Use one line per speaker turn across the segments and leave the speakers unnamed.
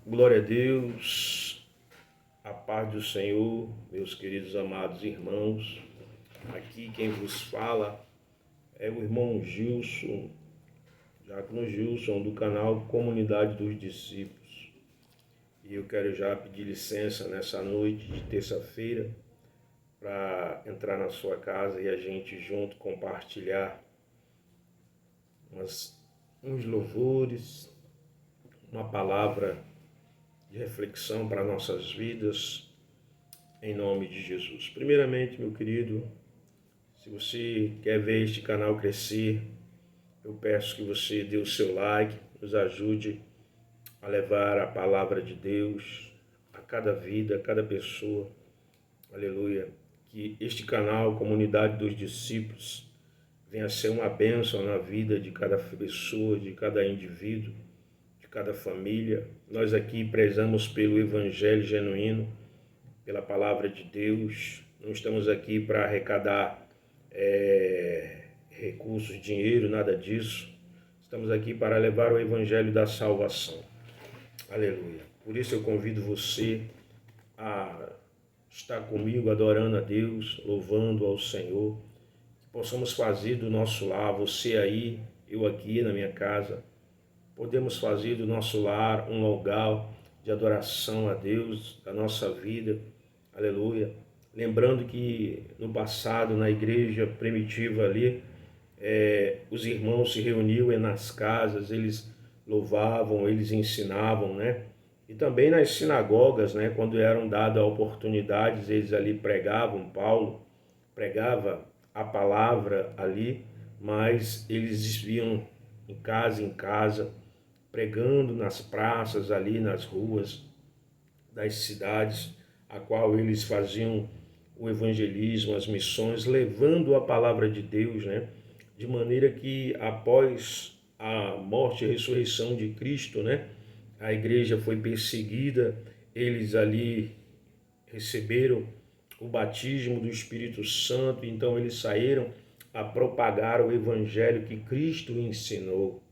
Glória a Deus, a paz do Senhor, meus queridos amados irmãos. Aqui quem vos fala é o irmão Gilson, Diácono Gilson, do canal Comunidade dos Discípulos. E eu quero já pedir licença nessa noite de terça-feira para entrar na sua casa e a gente junto compartilhar uns louvores, uma palavra de reflexão para nossas vidas, em nome de Jesus. Primeiramente, meu querido, se você quer ver este canal crescer, eu peço que você dê o seu like, nos ajude a levar a palavra de Deus a cada vida, a cada pessoa. Aleluia. Que este canal, Comunidade dos Discípulos, venha a ser uma bênção na vida de cada pessoa, de cada indivíduo, de cada família. Nós aqui prezamos pelo Evangelho genuíno, pela Palavra de Deus. Não estamos aqui para arrecadar recursos, dinheiro, nada disso. Estamos aqui para levar o Evangelho da salvação. Aleluia. Por isso eu convido você a estar comigo adorando a Deus, louvando ao Senhor. Que possamos fazer do nosso lar, você aí, eu aqui na minha casa, podemos fazer do nosso lar um lugar de adoração a Deus, da nossa vida, aleluia. Lembrando que no passado, na igreja primitiva ali, os irmãos se reuniam nas casas, eles louvavam, eles ensinavam, né? E também nas sinagogas, né? Quando eram dadas oportunidades, eles ali pregavam, Paulo pregava a palavra ali, mas eles viam em casa, pregando nas praças ali, nas ruas das cidades, a qual eles faziam o evangelismo, as missões, levando a palavra de Deus, né? De maneira que após a morte e ressurreição de Cristo, né? A igreja foi perseguida, eles ali receberam o batismo do Espírito Santo, então eles saíram a propagar o evangelho que Cristo ensinou.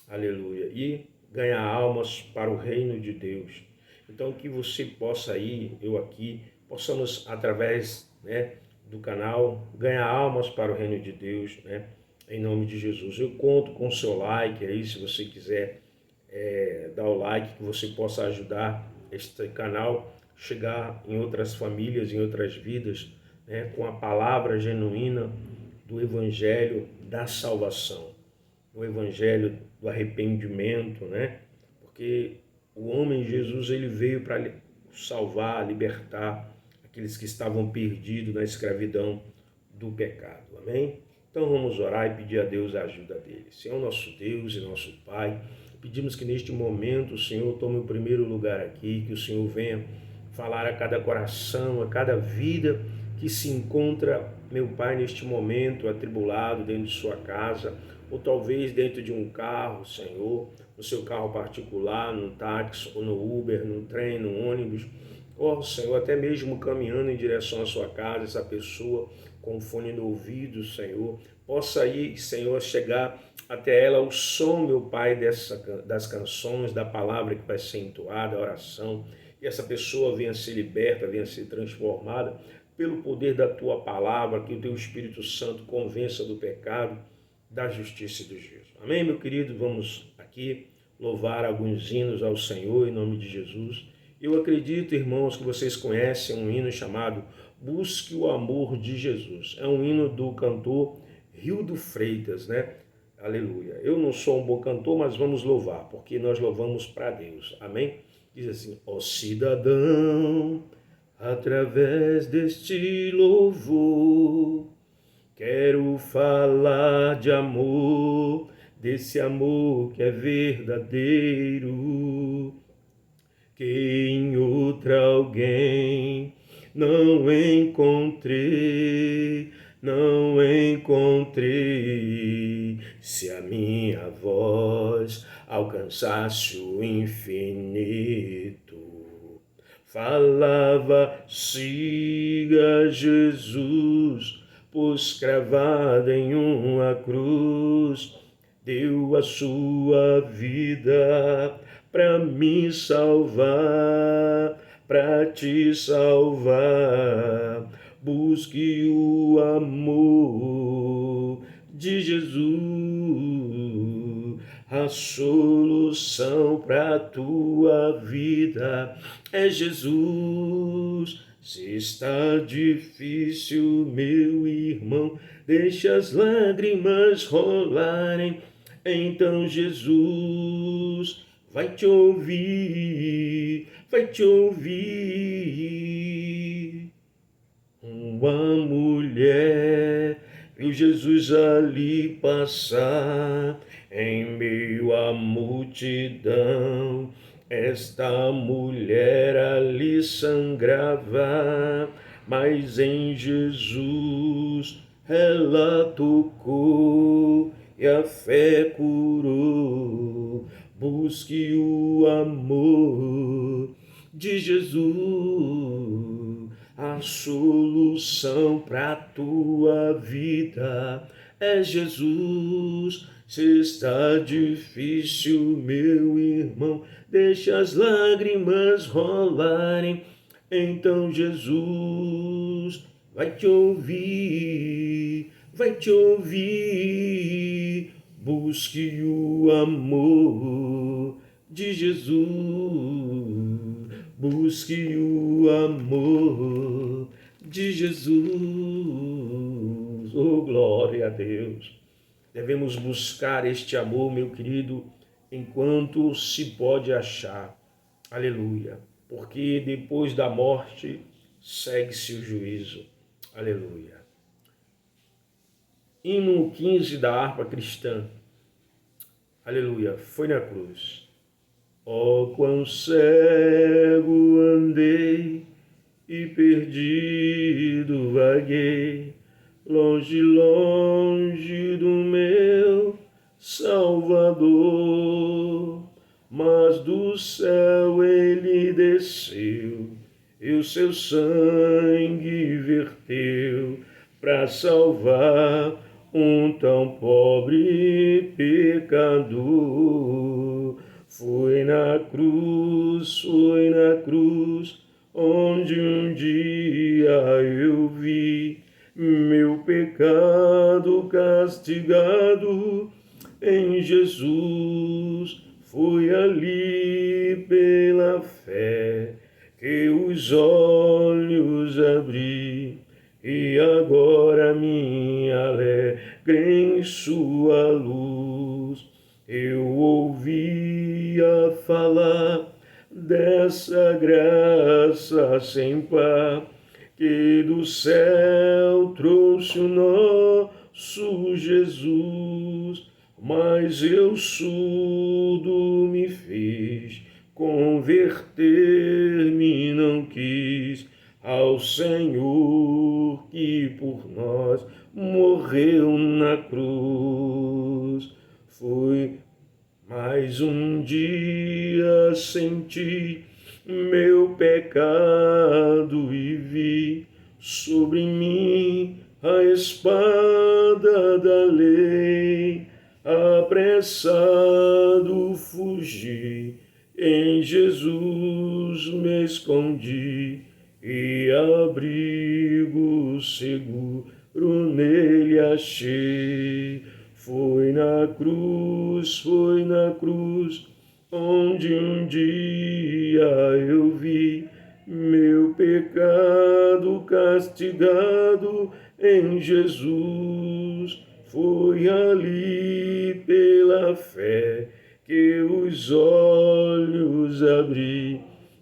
Aleluia. E ganhar almas para o reino de Deus. Então que você possa ir, eu aqui, possamos através, né, do canal ganhar almas para o reino de Deus, né? Em nome de Jesus. Eu conto com o seu like aí, se você quiser dar o like, que você possa ajudar este canal chegar em outras famílias, em outras vidas, né, com a palavra genuína do Evangelho da salvação, o Evangelho do arrependimento, né? Porque o homem Jesus, ele veio para salvar, libertar aqueles que estavam perdidos na escravidão do pecado, amém? Então vamos orar e pedir a Deus a ajuda dele. Senhor nosso Deus e nosso Pai, pedimos que neste momento o Senhor tome o primeiro lugar aqui, que o Senhor venha falar a cada coração, a cada vida que se encontra, meu Pai, neste momento atribulado dentro de sua casa, ou talvez dentro de um carro, Senhor, no seu carro particular, no táxi, ou no Uber, no trem, no ônibus, ou, Senhor, até mesmo caminhando em direção à sua casa, essa pessoa com fone no ouvido, Senhor, possa ir, Senhor, chegar até ela o som, meu Pai, das canções, da palavra que vai ser entoada, a oração, e essa pessoa venha ser liberta, venha ser transformada pelo poder da Tua palavra, que o Teu Espírito Santo convença do pecado, da justiça e do juízo. Amém, meu querido? Vamos aqui louvar alguns hinos ao Senhor, em nome de Jesus. Eu acredito, irmãos, que vocês conhecem um hino chamado Busque o Amor de Jesus. É um hino do cantor Rildo Freitas, né? Aleluia. Eu não sou um bom cantor, mas vamos louvar, porque nós louvamos para Deus. Amém? Diz assim: ó cidadão, através deste louvor, quero falar de amor, desse amor que é verdadeiro, que em outra alguém não encontrei. Se a minha voz alcançasse o infinito, falava, siga Jesus, pois cravado em uma cruz, deu a sua vida para me salvar, para te salvar. Busque o amor de Jesus, a solução para a tua vida é Jesus. Se está difícil, meu irmão, deixa as lágrimas rolarem, então Jesus vai te ouvir, vai te ouvir. Uma mulher viu Jesus ali passar, em meio à multidão. Esta mulher ali sangrava, mas em Jesus ela tocou e a fé curou. Busque o amor de Jesus, a solução para a tua vida é Jesus. Se está difícil, meu irmão, deixa as lágrimas rolarem, então Jesus vai te ouvir, vai te ouvir. Busque o amor de Jesus, busque o amor de Jesus. Oh, glória a Deus! Devemos buscar este amor, meu querido, enquanto se pode achar. Aleluia. Porque depois da morte segue-se o juízo. Aleluia. Hino 15 da harpa cristã. Aleluia. Foi na cruz. Oh, quão cego andei e perdido vaguei, longe, longe do meu Salvador. Mas do céu ele desceu e o seu sangue verteu para salvar um tão pobre pecador. Foi na cruz, onde um dia eu vi meu pecado castigado. Em Jesus foi ali pela fé que os olhos abri, e agora me alegrei em sua luz. Eu ouvia falar dessa graça sem par, que do céu trouxe o nosso Jesus, mas eu surdo me fiz, converter-me não quis ao Senhor que por nós morreu na cruz. Foi mais um dia senti meu pecado e vi sobre mim a espada da lei. Apressado fugi, em Jesus me escondi, e abrigo seguro nele achei. Foi na cruz, onde um dia eu vi meu pecado castigado. Em Jesus foi ali pela fé que os olhos abri,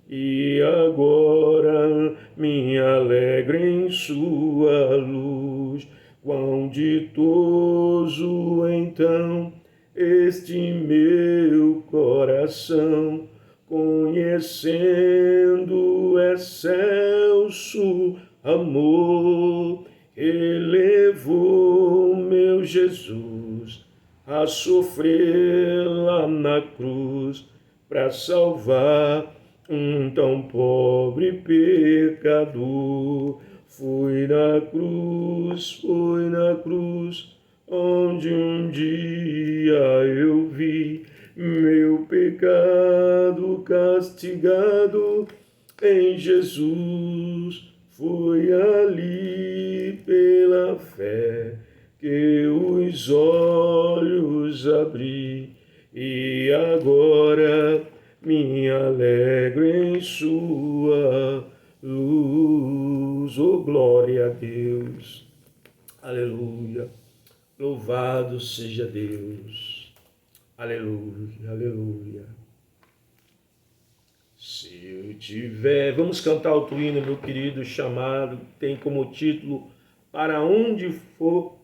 e agora me alegro em sua luz. Quão ditoso então este meu coração, conhecendo excelso amor, elevou meu Jesus a sofrer lá na cruz para salvar um tão pobre pecador. Foi na cruz, onde um dia eu vi meu pecado castigado em Jesus. Foi ali pela fé que os olhos abri, e agora me alegro em sua luz. Oh, glória a Deus. Aleluia. Louvado seja Deus. Aleluia, aleluia. Se eu tiver... Vamos cantar o hino, meu querido, chamado, tem como título Para Onde For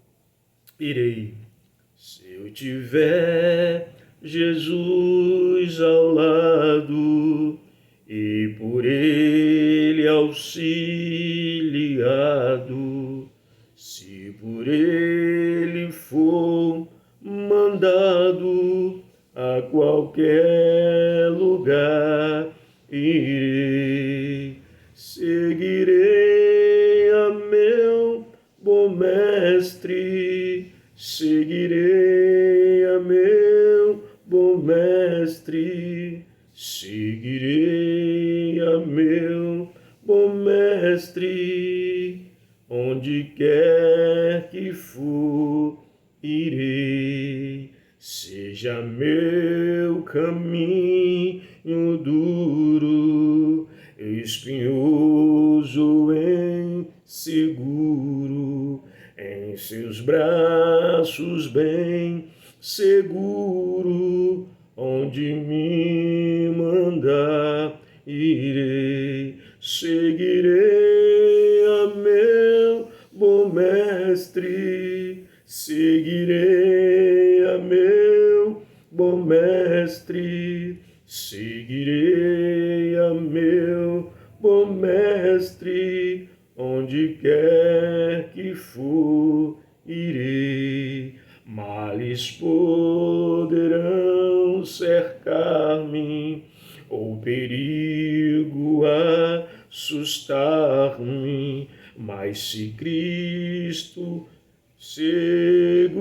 Irei. Se eu tiver Jesus ao lado e por ele auxiliado, se por ele for mandado a qualquer lugar, irei, seguirei a meu bom mestre, seguirei a meu bom mestre, seguirei a meu bom mestre, onde quer que for, irei, seja meu caminho duro, espinhoso, inseguro, em seus braços bem seguro, onde me mandar, irei, seguirei a meu bom mestre, seguirei a meu bom mestre, seguirei a meu bom mestre, onde quer que for, irei. Males poderão cercar-me, ou perigo assustar-me, mas se Cristo segurar-me,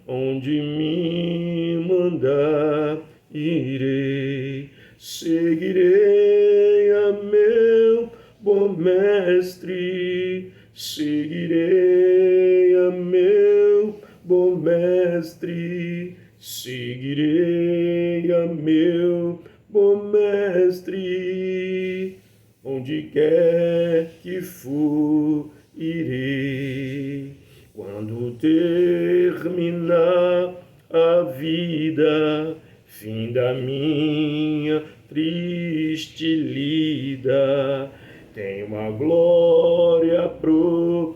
onde me mandar, irei, seguirei a meu bom mestre, seguirei a meu bom mestre, seguirei a meu bom mestre, onde quer que for, irei. Quando terminar a vida, fim da minha triste lida, tem uma glória prometida,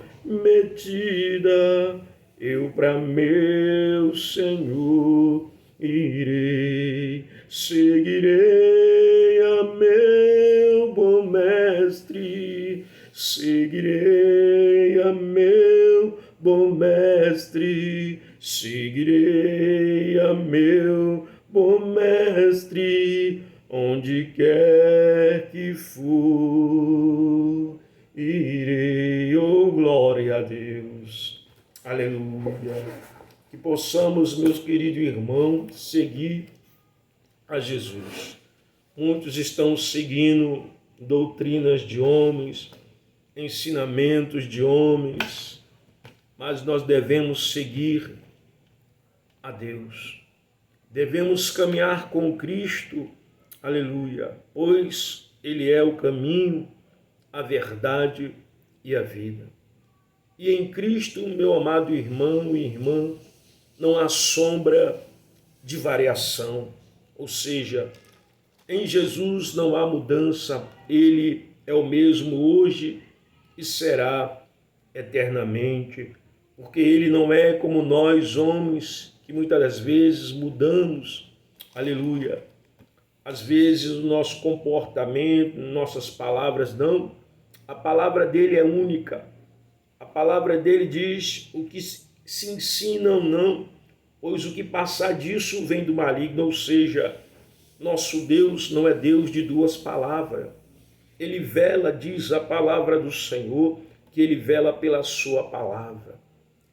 eu para meu Senhor irei, seguirei a meu bom mestre, seguirei a meu bom mestre, seguirei a meu bom mestre, onde quer que for, irei. Oh, glória a Deus. Aleluia. Que possamos, meus queridos irmãos, seguir a Jesus. Muitos estão seguindo doutrinas de homens, ensinamentos de homens, mas nós devemos seguir a Deus. Devemos caminhar com Cristo, aleluia, pois Ele é o caminho, a verdade e a vida. E em Cristo, meu amado irmão e irmã, não há sombra de variação, ou seja, em Jesus não há mudança, Ele é o mesmo hoje e será eternamente, porque Ele não é como nós, homens, que muitas das vezes mudamos, aleluia. Às vezes o nosso comportamento, nossas palavras não, a palavra dele é única, a palavra dele diz o que se ensina ou não, pois o que passar disso vem do maligno, ou seja, nosso Deus não é Deus de duas palavras. Ele vela, diz a palavra do Senhor, que ele vela pela sua palavra.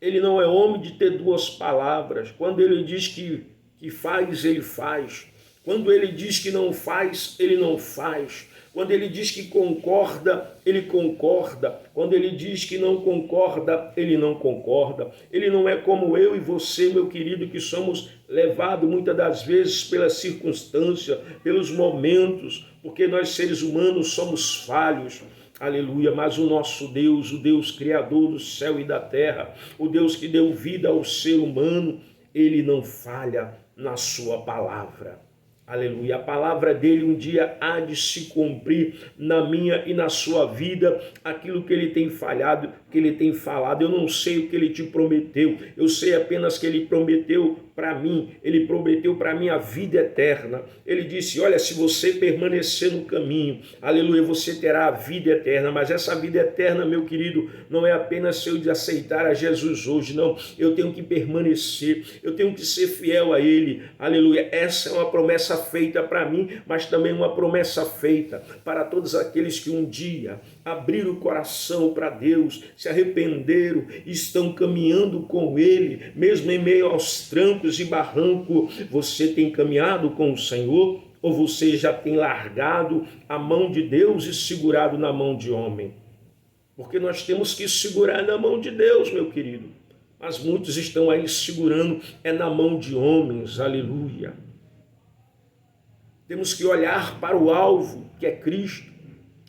Ele não é homem de ter duas palavras. Quando ele diz que que faz, ele faz. Quando ele diz que não faz, ele não faz. Quando ele diz que concorda, ele concorda. Quando ele diz que não concorda, ele não concorda. Ele não é como eu e você, meu querido, que somos levados muitas das vezes pela circunstância, pelos momentos, porque nós seres humanos somos falhos. Aleluia, mas o nosso Deus, o Deus criador do céu e da terra, o Deus que deu vida ao ser humano, ele não falha na sua palavra. Aleluia, a palavra dele um dia há de se cumprir na minha e na sua vida, aquilo que ele tem falhado, que ele tem falado. Eu não sei o que ele te prometeu, eu sei apenas que ele prometeu para mim, ele prometeu para mim a vida eterna. Ele disse, olha, se você permanecer no caminho, aleluia, você terá a vida eterna. Mas essa vida eterna, meu querido, não é apenas se eu de aceitar a Jesus hoje, não. Eu tenho que permanecer, eu tenho que ser fiel a ele, aleluia. Essa é uma promessa feita para mim, mas também uma promessa feita para todos aqueles que um dia abriram o coração para Deus, se arrependeram e estão caminhando com ele, mesmo em meio aos trancos e barrancos. Você tem caminhado com o Senhor ou você já tem largado a mão de Deus e segurado na mão de homem? Porque nós temos que segurar na mão de Deus, meu querido, mas muitos estão aí segurando na mão de homens. Aleluia. Temos que olhar para o alvo, que é Cristo,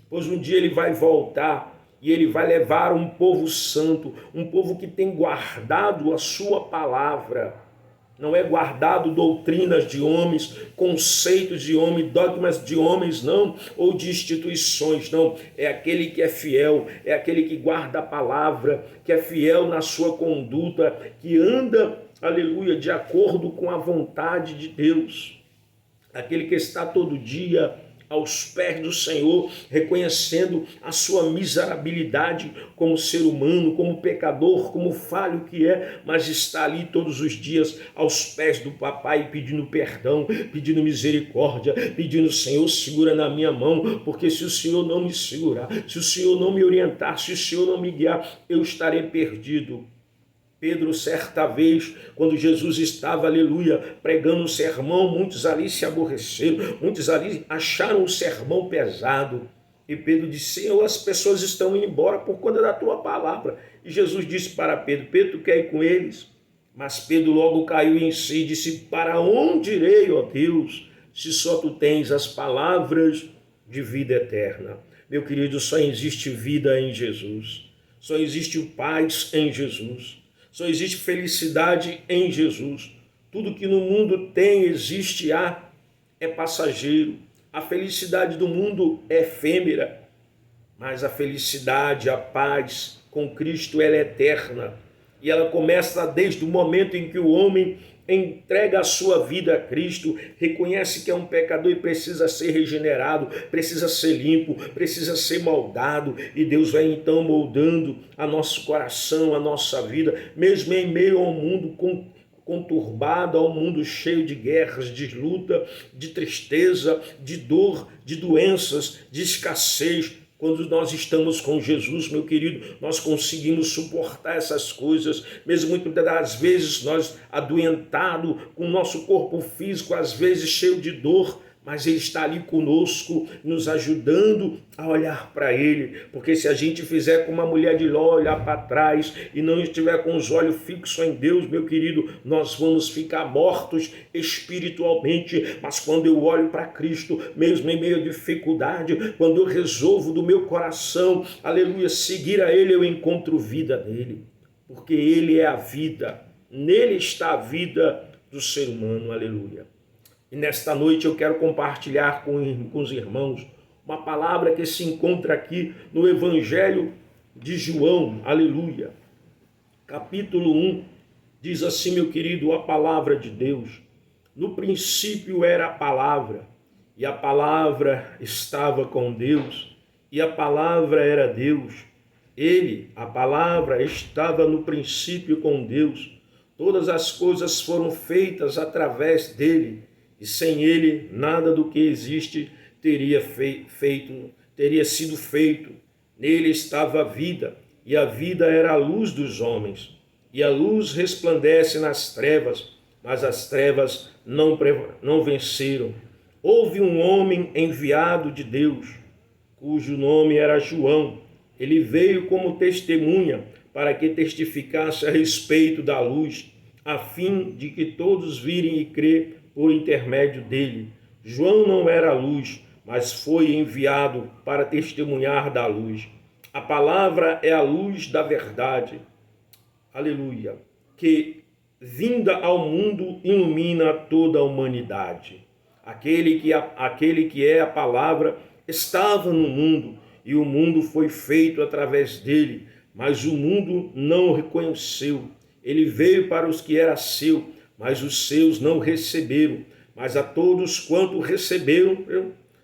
pois um dia ele vai voltar e ele vai levar um povo santo, um povo que tem guardado a sua palavra. Não é guardado doutrinas de homens, conceitos de homens, dogmas de homens, não, ou de instituições, não. É aquele que é fiel, é aquele que guarda a palavra, que é fiel na sua conduta, que anda, aleluia, de acordo com a vontade de Deus. Aquele que está todo dia aos pés do Senhor, reconhecendo a sua miserabilidade como ser humano, como pecador, como falho que é, mas está ali todos os dias aos pés do papai, pedindo perdão, pedindo misericórdia, pedindo, Senhor, segura na minha mão, porque se o Senhor não me segurar, se o Senhor não me orientar, se o Senhor não me guiar, eu estarei perdido. Pedro, certa vez, quando Jesus estava, aleluia, pregando um sermão, muitos ali se aborreceram, muitos ali acharam o sermão pesado. E Pedro disse, Senhor, as pessoas estão indo embora por conta da tua palavra. E Jesus disse para Pedro, Pedro, tu quer ir com eles? Mas Pedro logo caiu em si e disse, para onde irei, ó Deus, se só tu tens as palavras de vida eterna? Meu querido, só existe vida em Jesus, só existe paz em Jesus. Só existe felicidade em Jesus. Tudo que no mundo tem, existe, é passageiro. A felicidade do mundo é efêmera, mas a felicidade, a paz com Cristo, ela é eterna. E ela começa desde o momento em que o homem entrega a sua vida a Cristo, reconhece que é um pecador e precisa ser regenerado, precisa ser limpo, precisa ser moldado, e Deus vai então moldando a nosso coração, a nossa vida, mesmo em meio ao mundo conturbado, ao mundo cheio de guerras, de luta, de tristeza, de dor, de doenças, de escassez. Quando nós estamos com Jesus, meu querido, nós conseguimos suportar essas coisas, mesmo muitas das vezes nós adoentados, com o nosso corpo físico, às vezes cheio de dor, mas Ele está ali conosco, nos ajudando a olhar para Ele, porque se a gente fizer como a mulher de Ló, olhar para trás e não estiver com os olhos fixos em Deus, meu querido, nós vamos ficar mortos espiritualmente. Mas quando eu olho para Cristo, mesmo em meio à dificuldade, quando eu resolvo do meu coração, aleluia, seguir a Ele, eu encontro vida nele, porque Ele é a vida, nele está a vida do ser humano, aleluia. E nesta noite eu quero compartilhar com os irmãos uma palavra que se encontra aqui no Evangelho de João, aleluia. Capítulo 1, diz assim, meu querido, a palavra de Deus. No princípio era a palavra, e a palavra estava com Deus, e a palavra era Deus. Ele, a palavra, estava no princípio com Deus. Todas as coisas foram feitas através dele, e sem ele nada do que existe teria sido feito. Nele estava a vida, e a vida era a luz dos homens. E a luz resplandece nas trevas, mas as trevas não venceram. Houve um homem enviado de Deus, cujo nome era João. Ele veio como testemunha para que testificasse a respeito da luz, a fim de que todos virem e crêem por intermédio dele. João não era a luz, mas foi enviado para testemunhar da luz. A palavra é a luz da verdade. Aleluia. Que, vinda ao mundo, ilumina toda a humanidade. Aquele que é a palavra estava no mundo, e o mundo foi feito através dele, mas o mundo não o reconheceu. Ele veio para os que era seu, mas os seus não receberam. Mas a todos quanto receberam,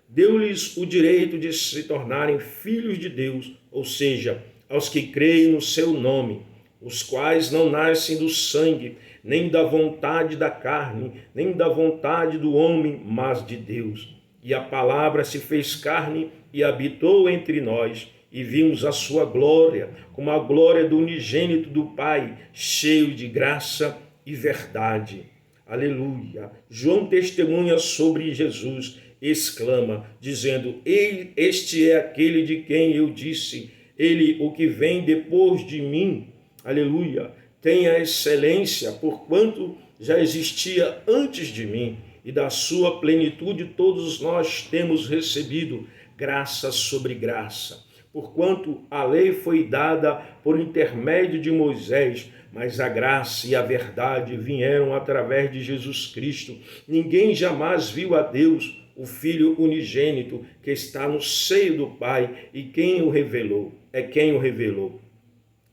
deu-lhes o direito de se tornarem filhos de Deus, ou seja, aos que creem no seu nome, os quais não nascem do sangue, nem da vontade da carne, nem da vontade do homem, mas de Deus. E a palavra se fez carne e habitou entre nós, e vimos a sua glória, como a glória do unigênito do Pai, cheio de graça e verdade. Aleluia. João testemunha sobre Jesus, exclama, dizendo: este é aquele de quem eu disse, ele, o que vem depois de mim, aleluia, tem a excelência, porquanto já existia antes de mim, e da sua plenitude todos nós temos recebido graça sobre graça. Porquanto a lei foi dada por intermédio de Moisés, mas a graça e a verdade vieram através de Jesus Cristo. Ninguém jamais viu a Deus, o Filho unigênito, que está no seio do Pai, e quem o revelou? É quem o revelou.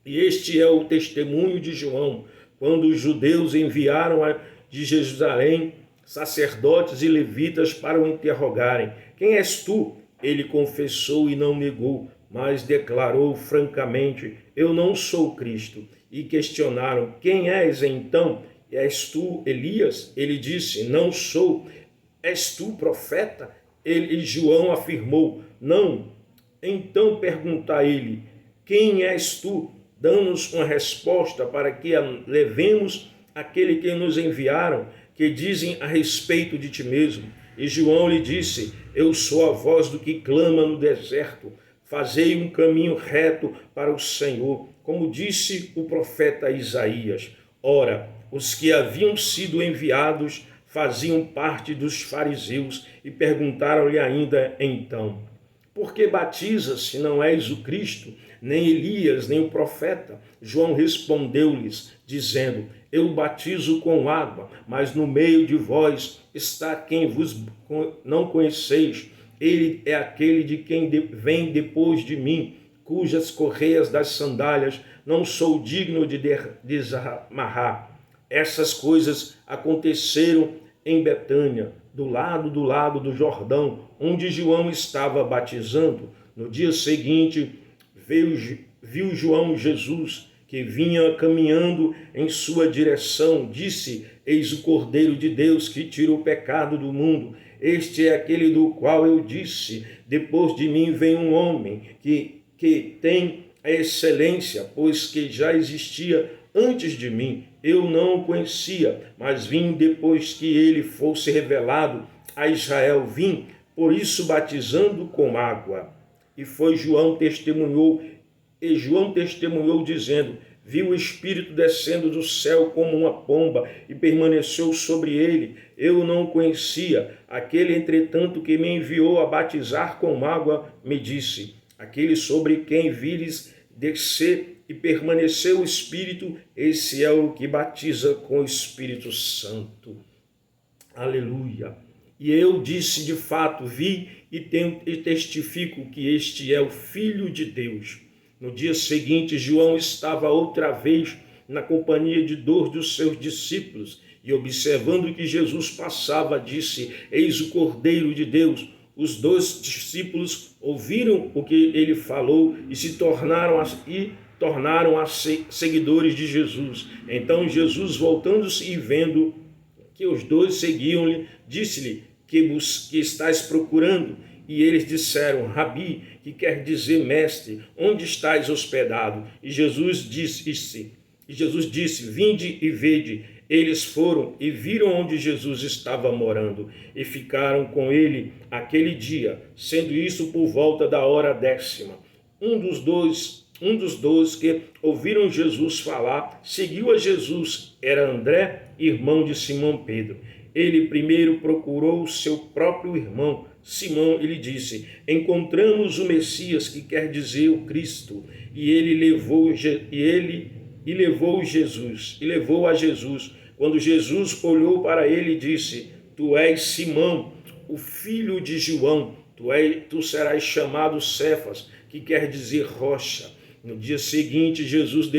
E este é o testemunho de João, quando os judeus enviaram de Jerusalém sacerdotes e levitas para o interrogarem. Quem és tu? Ele confessou e não negou, mas declarou francamente: eu não sou Cristo. E questionaram: quem és então? És tu Elias? Ele disse: não sou. És tu profeta? E João afirmou: não. Então pergunta a ele: quem és tu? Dá-nos uma resposta para que levemos aquele que nos enviaram, que dizem a respeito de ti mesmo. E João lhe disse: eu sou a voz do que clama no deserto, fazei um caminho reto para o Senhor, como disse o profeta Isaías. Ora, os que haviam sido enviados faziam parte dos fariseus e perguntaram-lhe ainda então: por que batizas se não és o Cristo, nem Elias, nem o profeta? João respondeu-lhes, dizendo: eu batizo com água, mas no meio de vós está quem vos não conheceis. Ele é aquele de quem vem depois de mim, cujas correias das sandálias não sou digno de desamarrar. Essas coisas aconteceram em Betânia, do lado do Jordão, onde João estava batizando. No dia seguinte, viu João Jesus, que vinha caminhando em sua direção. Disse: eis o Cordeiro de Deus que tira o pecado do mundo. Este é aquele do qual eu disse: depois de mim vem um homem que tem a excelência, pois que já existia antes de mim. Eu não o conhecia, mas vim depois que ele fosse revelado a Israel. Vim, por isso, batizando com água. E João testemunhou, dizendo: viu o Espírito descendo do céu como uma pomba e permaneceu sobre ele. Eu não o conhecia. Aquele, entretanto, que me enviou a batizar com água, me disse: aquele sobre quem vires descer e permaneceu o Espírito, esse é o que batiza com o Espírito Santo. Aleluia. E eu disse: de fato, vi e testifico que este é o Filho de Deus. No dia seguinte, João estava outra vez na companhia de 2 dos seus discípulos, e observando que Jesus passava, disse: eis o Cordeiro de Deus. Os 2 discípulos ouviram o que ele falou e se tornaram seguidores de Jesus. Então Jesus, voltando-se e vendo que os 2 seguiam-lhe, disse-lhe: que estás procurando? E eles disseram: Rabi, que quer dizer mestre, onde estás hospedado? E Jesus disse: vinde e vede. Eles foram e viram onde Jesus estava morando e ficaram com ele aquele dia, sendo isso por volta da hora 10ª. Um dos dois que ouviram Jesus falar seguiu a Jesus. Era André, irmão de Simão Pedro. Ele primeiro procurou seu próprio irmão Simão e lhe disse: encontramos o Messias, que quer dizer o Cristo. E ele levou a Jesus. Quando Jesus olhou para ele e disse: tu és Simão, o filho de João, tu serás chamado Cefas, que quer dizer rocha. No dia seguinte, Jesus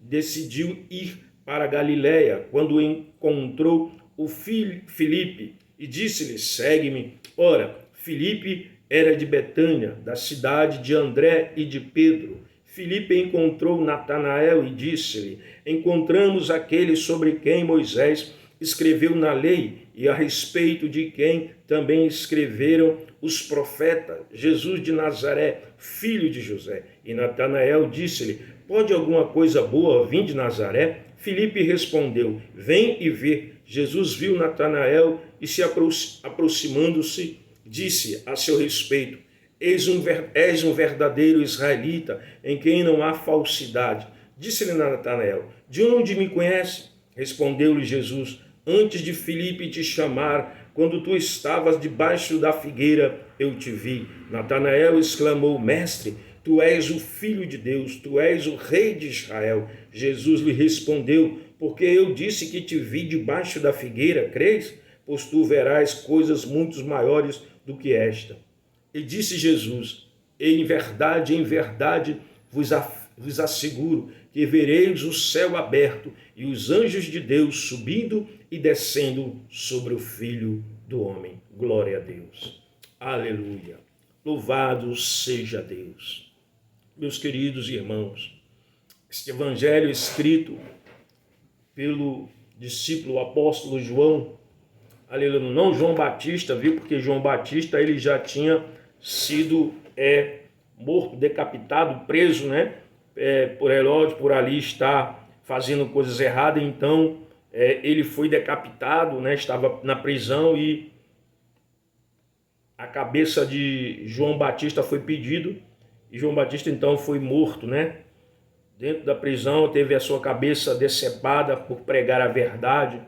decidiu ir para a Galiléia, quando encontrou o Filipe e disse-lhe: segue-me. Ora, Filipe era de Betânia, da cidade de André e de Pedro. Filipe encontrou Natanael e disse-lhe: encontramos aquele sobre quem Moisés escreveu na lei e a respeito de quem também escreveram os profetas, Jesus de Nazaré, filho de José. E Natanael disse-lhe: pode alguma coisa boa vir de Nazaré? Filipe respondeu: vem e vê. Jesus viu Natanael e, se aproximando-se, disse a seu respeito: és um verdadeiro israelita, em quem não há falsidade. Disse-lhe Natanael: de onde me conhece? Respondeu-lhe Jesus: antes de Filipe te chamar, quando tu estavas debaixo da figueira, eu te vi. Natanael exclamou: mestre, tu és o Filho de Deus, tu és o Rei de Israel. Jesus lhe respondeu: porque eu disse que te vi debaixo da figueira, crês? Pois tu verás coisas muito maiores do que esta. E disse Jesus: em verdade vos asseguro que vereis o céu aberto e os anjos de Deus subindo e descendo sobre o Filho do Homem. Glória a Deus. Aleluia. Louvado seja Deus. Meus queridos irmãos, este evangelho escrito pelo discípulo apóstolo João, aleluia, não João Batista, viu? Porque João Batista ele já tinha sido morto, decapitado, preso, né? Por Herodes, por ali estar fazendo coisas erradas. Então ele foi decapitado, né? Estava na prisão e a cabeça de João Batista foi pedido e João Batista então foi morto, né? Dentro da prisão teve a sua cabeça decepada por pregar a verdade,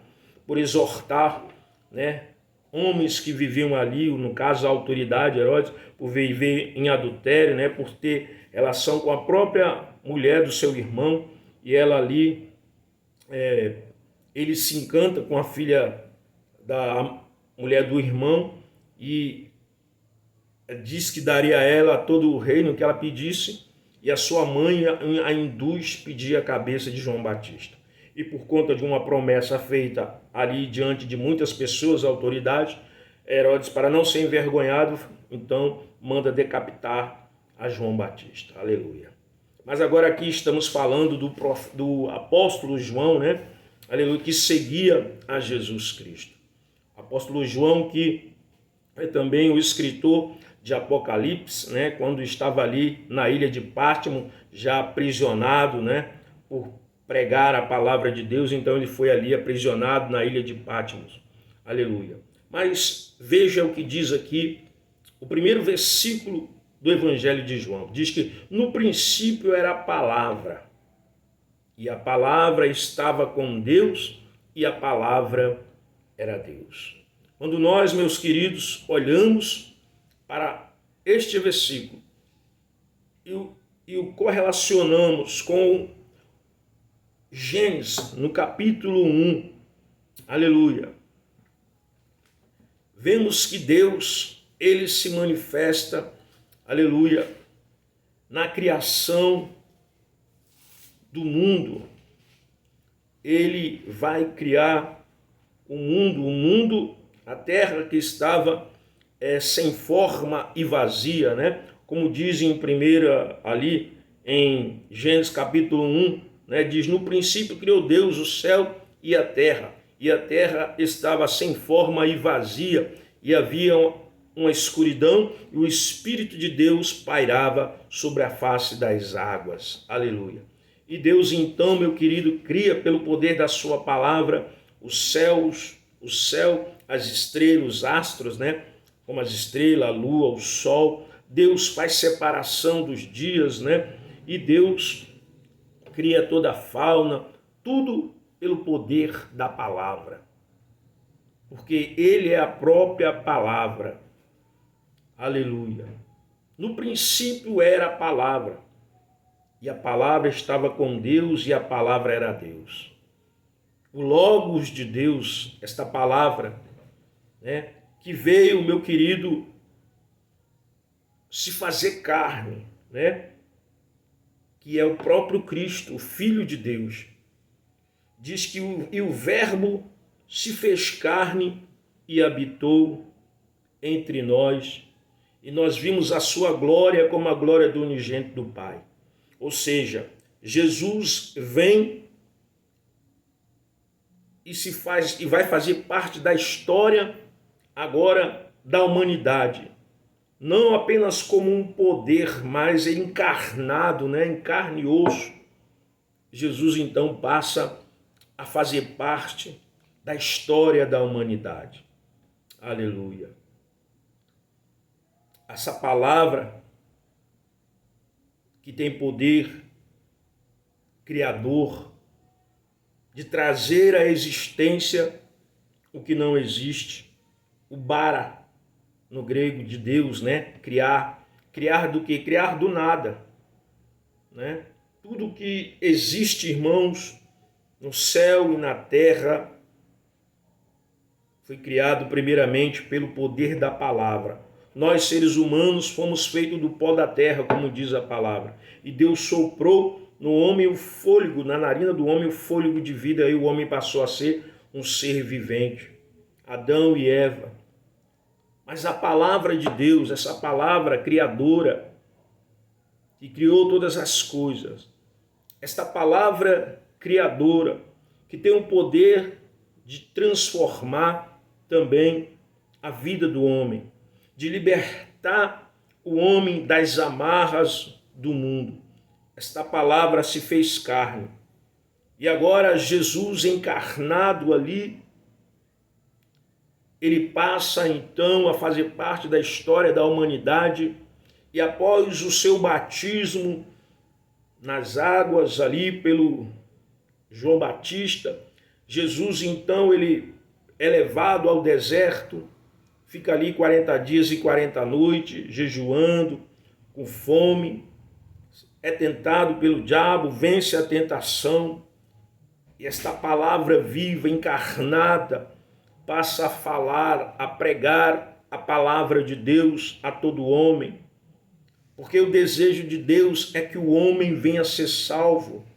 por exortar, né, homens que viviam ali, no caso a autoridade Herodes, por viver em adultério, né, por ter relação com a própria mulher do seu irmão, e ela ali, ele se encanta com a filha da mulher do irmão e diz que daria a ela todo o reino que ela pedisse, e a sua mãe a induz pedir a cabeça de João Batista. E por conta de uma promessa feita ali diante de muitas pessoas, autoridades, Herodes, para não ser envergonhado, então manda decapitar a João Batista. Aleluia. Mas agora aqui estamos falando do apóstolo João, né? Aleluia, que seguia a Jesus Cristo. Apóstolo João, que é também o escritor de Apocalipse, né? Quando estava ali na ilha de Pátimo, já aprisionado, né? Por pregar a palavra de Deus, então ele foi ali aprisionado na ilha de Patmos. Aleluia. Mas veja o que diz aqui, o primeiro versículo do Evangelho de João. Diz que no princípio era a palavra, e a palavra estava com Deus, e a palavra era Deus. Quando nós, meus queridos, olhamos para este versículo e o correlacionamos com Gênesis, no capítulo 1, aleluia, vemos que Deus, ele se manifesta, aleluia, na criação do mundo. Ele vai criar o mundo, a terra que estava sem forma e vazia, né? Como diz em primeira ali em Gênesis capítulo 1, né? Diz: no princípio criou Deus o céu e a terra estava sem forma e vazia, e havia uma escuridão, e o Espírito de Deus pairava sobre a face das águas. Aleluia. E Deus então, meu querido, cria pelo poder da sua palavra os céus, o céu, as estrelas, os astros, né? Como as estrelas, a lua, o sol. Deus faz separação dos dias, né? E Deus cria toda a fauna, tudo pelo poder da palavra. Porque Ele é a própria palavra. Aleluia. No princípio era a palavra. E a palavra estava com Deus e a palavra era Deus. O Logos de Deus, esta palavra, né, que veio, meu querido, se fazer carne, né, que é o próprio Cristo, o Filho de Deus. Diz que o Verbo se fez carne e habitou entre nós, e nós vimos a sua glória como a glória do unigênito do Pai. Ou seja, Jesus vem e vai fazer parte da história agora da humanidade. Não apenas como um poder, mas encarnado, né? Em carne e osso. Jesus então passa a fazer parte da história da humanidade. Aleluia. Essa palavra que tem poder criador de trazer à existência o que não existe, o bara no grego de Deus, né? Criar do quê? Criar do nada, né? Tudo que existe, irmãos, no céu e na terra, foi criado primeiramente pelo poder da palavra. Nós, seres humanos, fomos feitos do pó da terra, como diz a palavra. E Deus soprou no homem o fôlego, na narina do homem o fôlego de vida, e o homem passou a ser um ser vivente. Adão e Eva. Mas a palavra de Deus, essa palavra criadora, que criou todas as coisas, esta palavra criadora, que tem o poder de transformar também a vida do homem, de libertar o homem das amarras do mundo. Esta palavra se fez carne. E agora Jesus encarnado ali, ele passa então a fazer parte da história da humanidade, e após o seu batismo nas águas ali pelo João Batista, Jesus então ele é levado ao deserto, fica ali 40 dias e 40 noites, jejuando, com fome, é tentado pelo diabo, vence a tentação, e esta palavra viva, encarnada, passa a falar, a pregar a palavra de Deus a todo homem, porque o desejo de Deus é que o homem venha a ser salvo.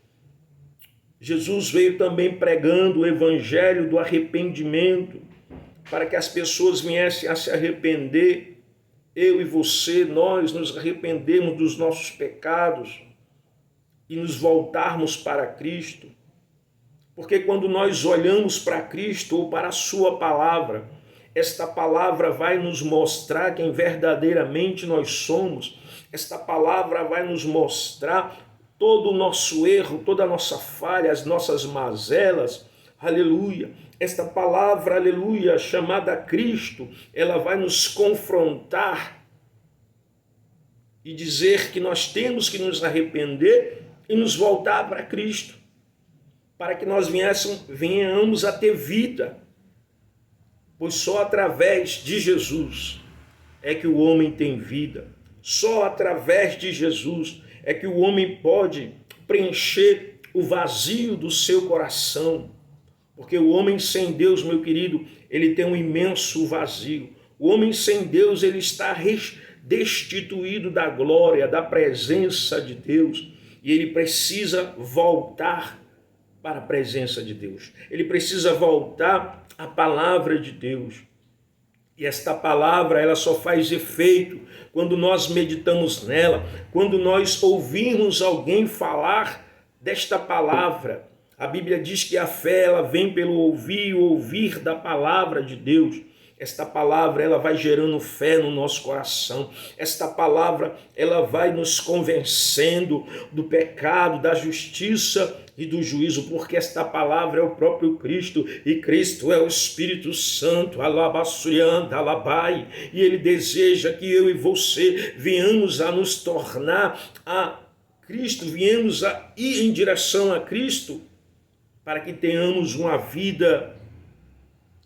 Jesus veio também pregando o evangelho do arrependimento, para que as pessoas viessem a se arrepender. Eu e você, nós nos arrependemos dos nossos pecados e nos voltarmos para Cristo. Porque quando nós olhamos para Cristo ou para a sua palavra, esta palavra vai nos mostrar quem verdadeiramente nós somos. Esta palavra vai nos mostrar todo o nosso erro, toda a nossa falha, as nossas mazelas. Aleluia. Esta palavra, aleluia, chamada Cristo, ela vai nos confrontar e dizer que nós temos que nos arrepender e nos voltar para Cristo, para que nós venhamos a ter vida, pois só através de Jesus é que o homem tem vida, só através de Jesus é que o homem pode preencher o vazio do seu coração, porque o homem sem Deus, meu querido, ele tem um imenso vazio. O homem sem Deus, ele está destituído da glória, da presença de Deus, e ele precisa voltar para a presença de Deus. Ele precisa voltar à palavra de Deus. E esta palavra, ela só faz efeito quando nós meditamos nela, quando nós ouvimos alguém falar desta palavra. A Bíblia diz que a fé, ela vem pelo ouvir e ouvir da palavra de Deus. Esta palavra, ela vai gerando fé no nosso coração. Esta palavra, ela vai nos convencendo do pecado, da justiça e do juízo, porque esta palavra é o próprio Cristo, e Cristo é o Espírito Santo, alabaçurianda, alabai, e Ele deseja que eu e você venhamos a nos tornar a Cristo, venhamos a ir em direção a Cristo, para que tenhamos uma vida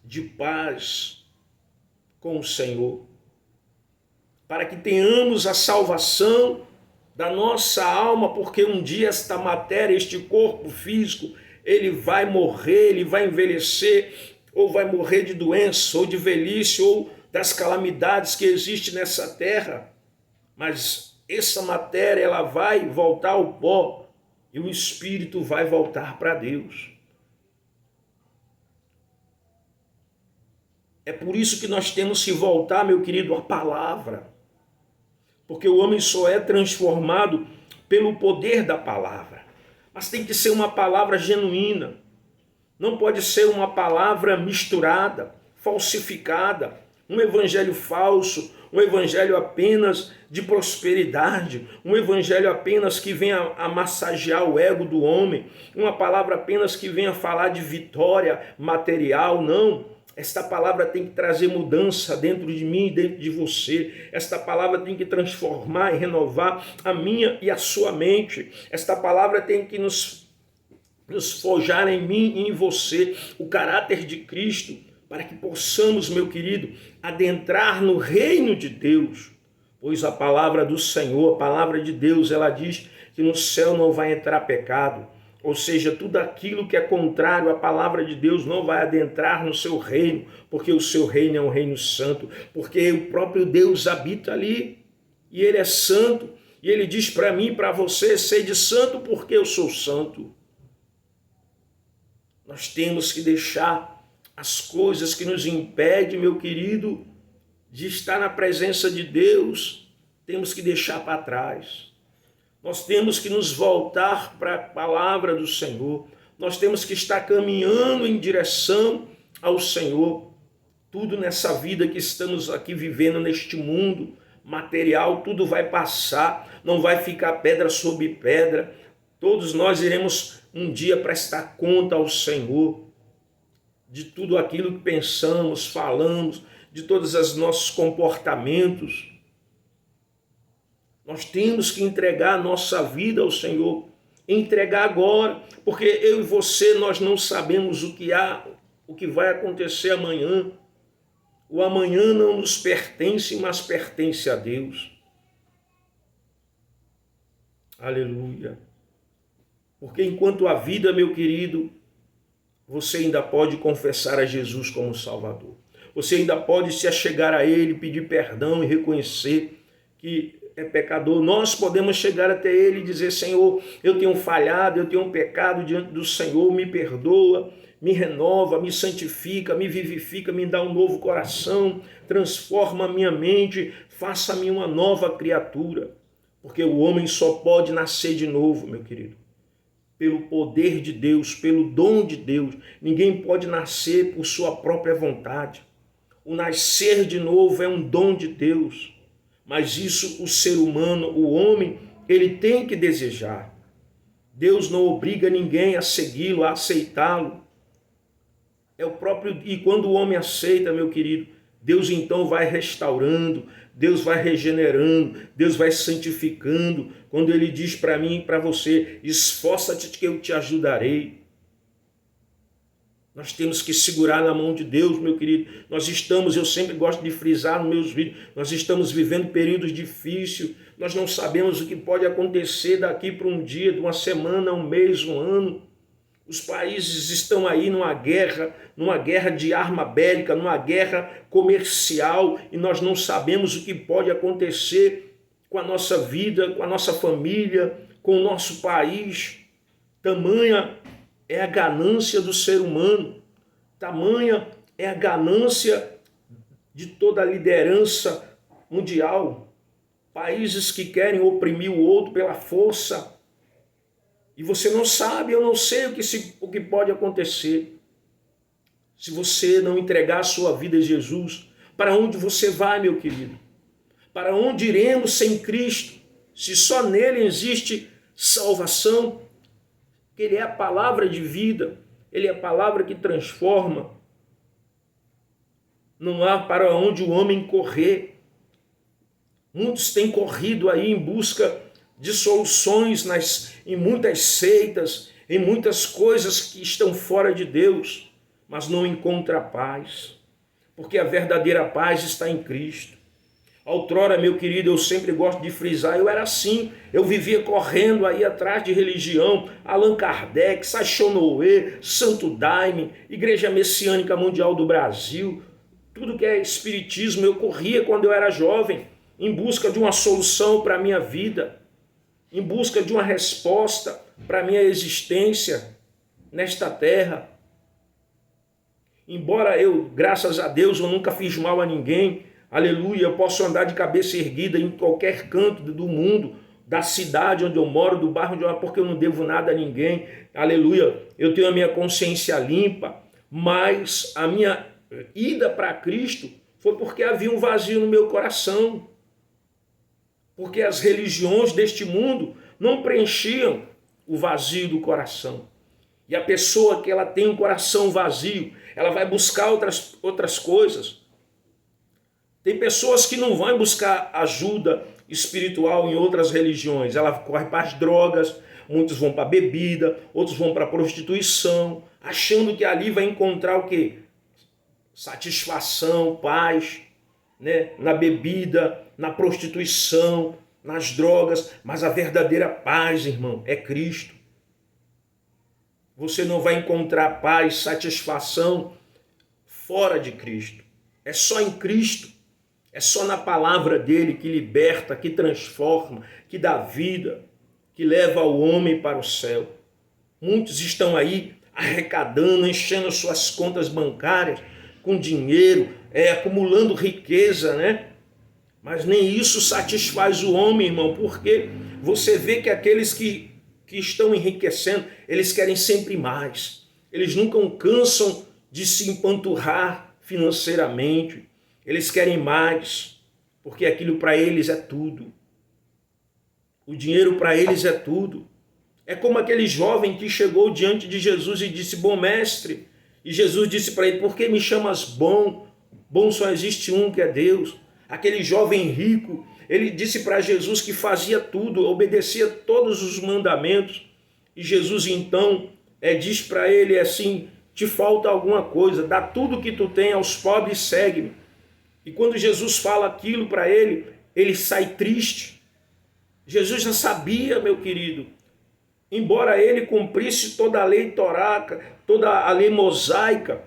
de paz com o Senhor, para que tenhamos a salvação da nossa alma, porque um dia esta matéria, este corpo físico, ele vai morrer, ele vai envelhecer, ou vai morrer de doença, ou de velhice, ou das calamidades que existem nessa terra, mas essa matéria, ela vai voltar ao pó, e o espírito vai voltar para Deus. É por isso que nós temos que voltar, meu querido, à palavra. Porque o homem só é transformado pelo poder da palavra. Mas tem que ser uma palavra genuína. Não pode ser uma palavra misturada, falsificada, um evangelho falso, um evangelho apenas de prosperidade, um evangelho apenas que venha a massagear o ego do homem, uma palavra apenas que venha falar de vitória material, não. Esta palavra tem que trazer mudança dentro de mim e dentro de você. Esta palavra tem que transformar e renovar a minha e a sua mente. Esta palavra tem que nos forjar em mim e em você o caráter de Cristo, para que possamos, meu querido, adentrar no reino de Deus. Pois a palavra do Senhor, a palavra de Deus, ela diz que no céu não vai entrar pecado. Ou seja, tudo aquilo que é contrário à palavra de Deus não vai adentrar no seu reino, porque o seu reino é um reino santo, porque o próprio Deus habita ali, e Ele é santo, e Ele diz para mim e para você, sede santo porque eu sou santo. Nós temos que deixar as coisas que nos impedem, meu querido, de estar na presença de Deus, temos que deixar para trás. Nós temos que nos voltar para a palavra do Senhor. Nós temos que estar caminhando em direção ao Senhor. Tudo nessa vida que estamos aqui vivendo neste mundo material, tudo vai passar, não vai ficar pedra sobre pedra. Todos nós iremos um dia prestar conta ao Senhor de tudo aquilo que pensamos, falamos, de todos os nossos comportamentos. Nós temos que entregar a nossa vida ao Senhor, entregar agora, porque eu e você, nós não sabemos o que vai acontecer amanhã. O amanhã não nos pertence, mas pertence a Deus. Aleluia. Porque enquanto a vida, meu querido, você ainda pode confessar a Jesus como Salvador. Você ainda pode se achegar a Ele, pedir perdão e reconhecer que é pecador. Nós podemos chegar até Ele e dizer, Senhor, eu tenho falhado, eu tenho pecado diante do Senhor, me perdoa, me renova, me santifica, me vivifica, me dá um novo coração, transforma a minha mente, faça-me uma nova criatura. Porque o homem só pode nascer de novo, meu querido, pelo poder de Deus, pelo dom de Deus. Ninguém pode nascer por sua própria vontade. O nascer de novo é um dom de Deus. Mas isso o ser humano, o homem, ele tem que desejar. Deus não obriga ninguém a segui-lo, a aceitá-lo. É o próprio. E quando o homem aceita, meu querido, Deus então vai restaurando, Deus vai regenerando, Deus vai santificando. Quando Ele diz para mim e para você, esforça-te que eu te ajudarei. Nós temos que segurar na mão de Deus, meu querido. Eu sempre gosto de frisar nos meus vídeos, nós estamos vivendo períodos difíceis, nós não sabemos o que pode acontecer daqui para um dia, de uma semana, um mês, um ano. Os países estão aí numa guerra de arma bélica, numa guerra comercial, e nós não sabemos o que pode acontecer com a nossa vida, com a nossa família, com o nosso país. Tamanha é a ganância do ser humano, tamanha é a ganância de toda a liderança mundial. Países que querem oprimir o outro pela força. E você não sabe, eu não sei o que pode acontecer. Se você não entregar a sua vida a Jesus, Para onde você vai, meu querido? Para onde iremos sem Cristo? Se só nele existe salvação, ele é a palavra de vida, ele é a palavra que transforma. Não há para onde o homem correr. Muitos têm corrido aí em busca de soluções em muitas seitas, em muitas coisas que estão fora de Deus, mas não encontra paz, porque a verdadeira paz está em Cristo. Outrora, meu querido, eu sempre gosto de frisar, eu era assim, eu vivia correndo aí atrás de religião, Allan Kardec, Sachonoe, Santo Daime, Igreja Messiânica Mundial do Brasil, tudo que é espiritismo, eu corria quando eu era jovem, em busca de uma solução para a minha vida, em busca de uma resposta para a minha existência nesta terra. Embora eu, graças a Deus, eu nunca fiz mal a ninguém, aleluia, eu posso andar de cabeça erguida em qualquer canto do mundo, da cidade onde eu moro, do bairro onde eu moro, porque eu não devo nada a ninguém, aleluia, eu tenho a minha consciência limpa, mas a minha ida para Cristo foi porque havia um vazio no meu coração, porque as religiões deste mundo não preenchiam o vazio do coração. E a pessoa que ela tem um coração vazio, ela vai buscar outras coisas. Tem pessoas que não vão buscar ajuda espiritual em outras religiões. Ela corre para as drogas, muitos vão para a bebida, outros vão para a prostituição, achando que ali vai encontrar o quê? Satisfação, paz, né? Na bebida, na prostituição, nas drogas. Mas a verdadeira paz, irmão, é Cristo. Você não vai encontrar paz, satisfação fora de Cristo. É só em Cristo. É só na palavra dele que liberta, que transforma, que dá vida, que leva o homem para o céu. Muitos estão aí arrecadando, enchendo suas contas bancárias com dinheiro, acumulando riqueza, né? Mas nem isso satisfaz o homem, irmão, porque você vê que aqueles que estão enriquecendo, eles querem sempre mais. Eles nunca cansam de se empanturrar financeiramente. Eles querem mais, porque aquilo para eles é tudo. O dinheiro para eles é tudo. É como aquele jovem que chegou diante de Jesus e disse: bom mestre. E Jesus disse para ele: por que me chamas bom? Bom só existe um, que é Deus. Aquele jovem rico, ele disse para Jesus que fazia tudo, obedecia todos os mandamentos. E Jesus então diz para ele assim: te falta alguma coisa, dá tudo que tu tem aos pobres e segue-me. E quando Jesus fala aquilo para ele, ele sai triste. Jesus já sabia, meu querido, embora ele cumprisse toda a lei toráca, toda a lei mosaica,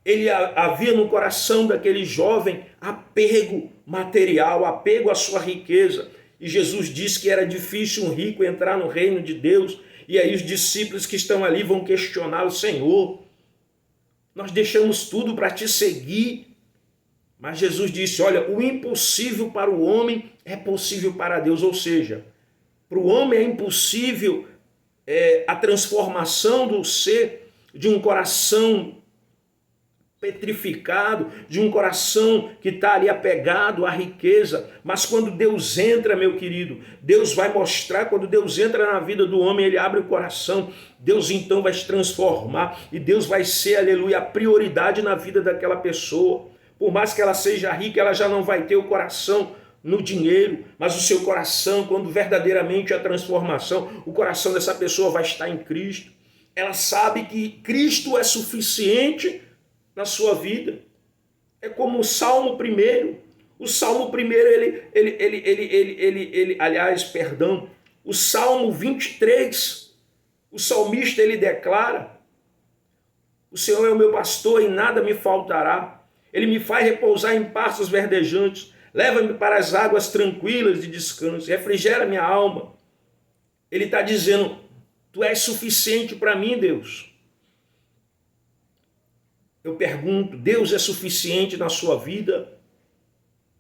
ele havia no coração daquele jovem apego material, apego à sua riqueza. E Jesus disse que era difícil um rico entrar no reino de Deus. E aí os discípulos que estão ali vão questioná-lo: Senhor, nós deixamos tudo para te seguir. Mas Jesus disse: olha, o impossível para o homem é possível para Deus. Ou seja, para o homem é impossível a transformação do ser, de um coração petrificado, de um coração que está ali apegado à riqueza. Mas quando Deus entra, meu querido, Deus vai mostrar. Quando Deus entra na vida do homem, ele abre o coração, Deus então vai se transformar e Deus vai ser, aleluia, a prioridade na vida daquela pessoa. Por mais que ela seja rica, ela já não vai ter o coração no dinheiro, mas o seu coração, quando verdadeiramente a transformação, o coração dessa pessoa vai estar em Cristo. Ela sabe que Cristo é suficiente na sua vida. É como o Salmo 1. O Salmo 1, o Salmo 23, o salmista ele declara: o Senhor é o meu pastor e nada me faltará. Ele me faz repousar em pastos verdejantes, leva-me para as águas tranquilas de descanso, refrigera minha alma. Ele está dizendo: tu és suficiente para mim, Deus. Eu pergunto: Deus é suficiente na sua vida?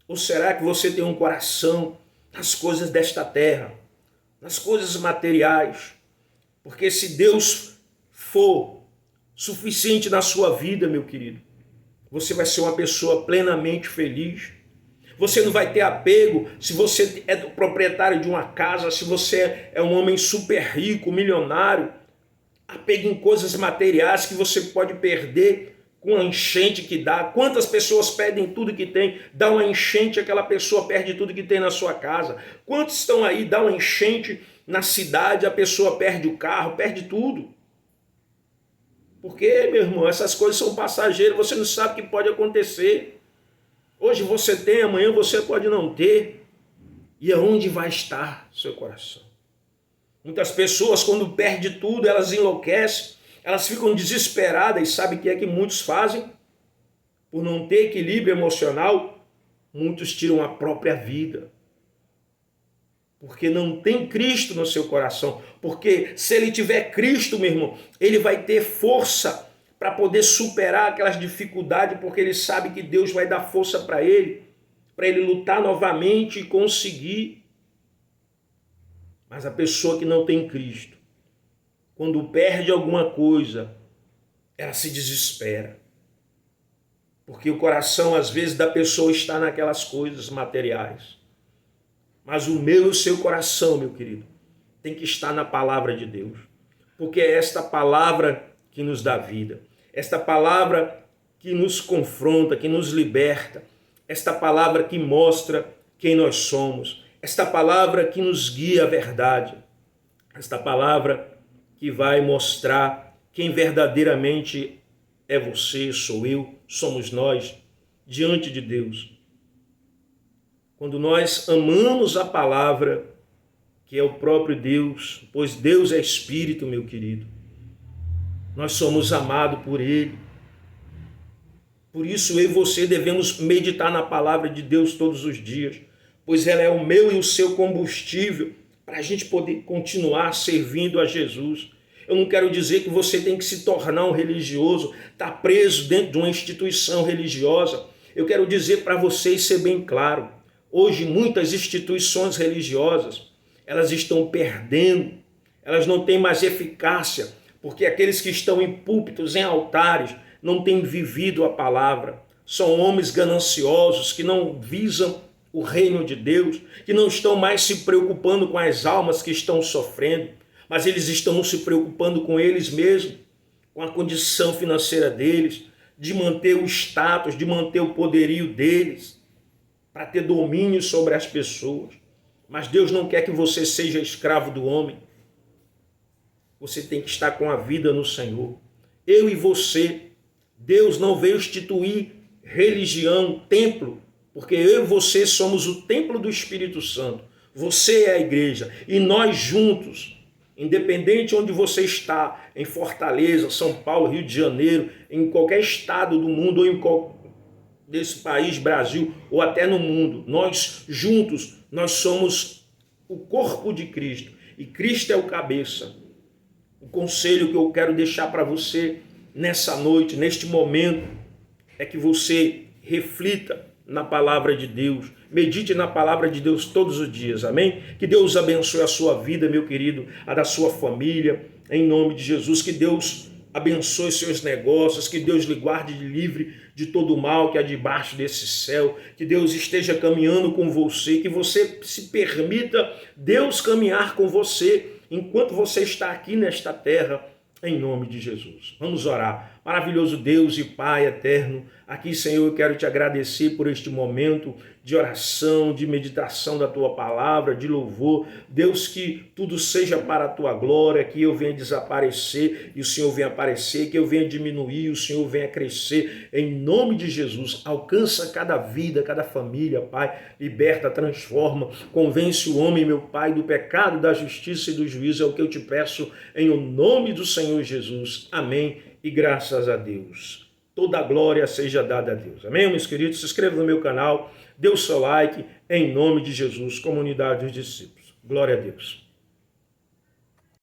Ou será que você tem um coração nas coisas desta terra, nas coisas materiais? Porque se Deus for suficiente na sua vida, meu querido, você vai ser uma pessoa plenamente feliz. Você não vai ter apego se você é o proprietário de uma casa, se você é um homem super rico, milionário. Apego em coisas materiais que você pode perder com a enchente que dá. Quantas pessoas perdem tudo que tem, dá uma enchente, aquela pessoa perde tudo que tem na sua casa. Quantos estão aí, dá uma enchente na cidade, a pessoa perde o carro, perde tudo. Porque, meu irmão, essas coisas são passageiras, você não sabe o que pode acontecer. Hoje você tem, amanhã você pode não ter. E aonde vai estar seu coração? Muitas pessoas, quando perdem tudo, elas enlouquecem, elas ficam desesperadas. E sabe o que é que muitos fazem? Por não ter equilíbrio emocional, muitos tiram a própria vida. Porque não tem Cristo no seu coração. Porque se ele tiver Cristo, meu irmão, ele vai ter força para poder superar aquelas dificuldades, porque ele sabe que Deus vai dar força para ele lutar novamente e conseguir. Mas a pessoa que não tem Cristo, quando perde alguma coisa, ela se desespera. Porque o coração, às vezes, da pessoa está naquelas coisas materiais. Mas o meu e o seu coração, meu querido, tem que estar na palavra de Deus. Porque é esta palavra que nos dá vida. Esta palavra que nos confronta, que nos liberta. Esta palavra que mostra quem nós somos. Esta palavra que nos guia à verdade. Esta palavra que vai mostrar quem verdadeiramente é você, sou eu, somos nós, diante de Deus. Quando nós amamos a palavra, que é o próprio Deus, pois Deus é Espírito, meu querido, nós somos amados por Ele. Por isso eu e você devemos meditar na palavra de Deus todos os dias, pois ela é o meu e o seu combustível para a gente poder continuar servindo a Jesus. Eu não quero dizer que você tem que se tornar um religioso, estar preso dentro de uma instituição religiosa. Eu quero dizer para vocês ser bem claro, hoje muitas instituições religiosas, elas estão perdendo, elas não têm mais eficácia, porque aqueles que estão em púlpitos, em altares, não têm vivido a palavra. São homens gananciosos que não visam o reino de Deus, que não estão mais se preocupando com as almas que estão sofrendo, mas eles estão se preocupando com eles mesmos, com a condição financeira deles, de manter o status, de manter o poderio deles, para ter domínio sobre as pessoas. Mas Deus não quer que você seja escravo do homem. Você tem que estar com a vida no Senhor. Eu e você, Deus não veio instituir religião, templo, porque eu e você somos o templo do Espírito Santo. Você é a igreja. E nós juntos, independente onde você está, em Fortaleza, São Paulo, Rio de Janeiro, em qualquer estado do mundo, ou em desse país, Brasil, ou até no mundo, nós juntos, nós somos o corpo de Cristo. E Cristo é o cabeça. O conselho que eu quero deixar para você nessa noite, neste momento, é que você reflita na palavra de Deus, medite na palavra de Deus todos os dias, amém? Que Deus abençoe a sua vida, meu querido, a da sua família, em nome de Jesus, que Deus abençoe seus negócios, que Deus lhe guarde livre de todo o mal que há debaixo desse céu, que Deus esteja caminhando com você, que você se permita Deus caminhar com você, enquanto você está aqui nesta terra, em nome de Jesus. Vamos orar. Maravilhoso Deus e Pai eterno, aqui, Senhor, eu quero te agradecer por este momento de oração, de meditação da Tua palavra, de louvor. Deus, que tudo seja para a Tua glória, que eu venha desaparecer e o Senhor venha aparecer, que eu venha diminuir e o Senhor venha crescer. Em nome de Jesus, alcança cada vida, cada família, Pai. Liberta, transforma, convence o homem, meu Pai, do pecado, da justiça e do juízo. É o que eu te peço em o nome do Senhor Jesus. Amém. E graças a Deus. Toda a glória seja dada a Deus. Amém, meus queridos? Se inscreva no meu canal, dê o seu like, em nome de Jesus, comunidade dos discípulos. Glória a Deus.